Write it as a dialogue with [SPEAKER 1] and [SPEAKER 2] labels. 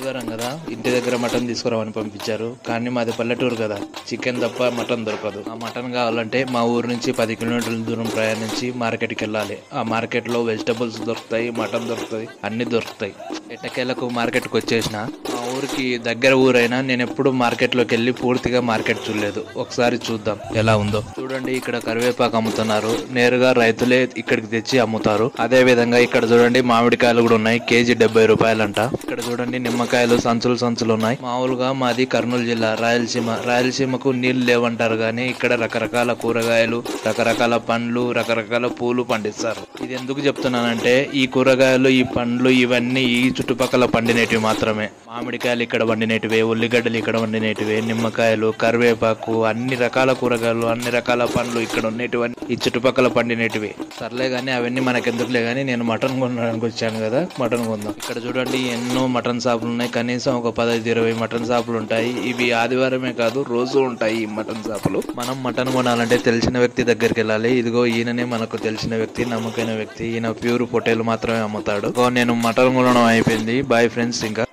[SPEAKER 1] ఆదివారం కదా, ఇంటి దగ్గర మటన్ తీసుకురావని పంపించారు. కానీ మాది పల్లెటూరు కదా, చికెన్ తప్ప మటన్ దొరకదు. ఆ మటన్ కావాలంటే మా ఊరు నుంచి 10 కిలోమీటర్ల దూరం ప్రయాణించి మార్కెట్కి వెళ్ళాలి. ఆ మార్కెట్ లో వెజిటబుల్స్ దొరుకుతాయి, మటన్ దొరుకుతాయి, అన్ని దొరుకుతాయి. ఎట్టకేలకు మార్కెట్కి వచ్చేసిన. మా ఊరికి దగ్గర ఊరైనా నేను ఎప్పుడు మార్కెట్ లోకి వెళ్ళి పూర్తిగా మార్కెట్ చూడలేదు. ఒకసారి చూద్దాం ఎలా ఉందో. చూడండి, ఇక్కడ కరివేపాకు అమ్ముతున్నారు. నేరుగా రైతులే ఇక్కడికి తెచ్చి అమ్ముతారు. అదే విధంగా ఇక్కడ చూడండి మామిడికాయలు కూడా ఉన్నాయి. కేజీ 70 రూపాయలంట. ఇక్కడ చూడండి నిమ్మకాయలు సంచులు ఉన్నాయి. మామూలుగా మాది కర్నూలు జిల్లా, రాయలసీమకు నీళ్లు లేవంటారు గానీ ఇక్కడ రకరకాల కూరగాయలు, రకరకాల పండ్లు, రకరకాల పూలు పండిస్తారు. ఇది ఎందుకు చెప్తున్నానంటే ఈ కూరగాయలు, ఈ పండ్లు ఇవన్నీ ఈ చుట్టుపక్కల పండినేటివి మాత్రమే. మామిడికాయలు ఇక్కడ పండినేటివే, ఉల్లిగడ్డలు ఇక్కడ పండినేటివే, నిమ్మకాయలు, కరివేపాకు, అన్ని రకాల కూరగాయలు, అన్ని రకాల పండ్లు ఇక్కడ ఉండేటివన్నీ ఈ చుట్టుపక్కల పండినేటివి. సర్లే గానీ అవన్నీ మనకెందుకులే గానీ నేను మటన్ కొనడానికి వచ్చాను కదా, మటన్ కొందాం. ఇక్కడ చూడండి ఎన్నో మటన్ షాపులు ఉన్నాయి. కనీసం ఒక 15-20 మటన్ షాపులు ఉంటాయి. ఇవి ఆదివారమే కాదు, రోజు ఉంటాయి ఈ మటన్ షాపులు. మనం మటన్ కొనాలంటే తెలిసిన వ్యక్తి దగ్గరికి వెళ్ళాలి. ఇదిగో ఈయననే మనకు తెలిసిన వ్యక్తి, నమ్మకైన వ్యక్తి. ఈయన ప్యూర్ పొట్టేలు మాత్రమే అమ్ముతాడు. నేను మటన్ కొనడం అయిపోయింది. Bye friends. ఇంకా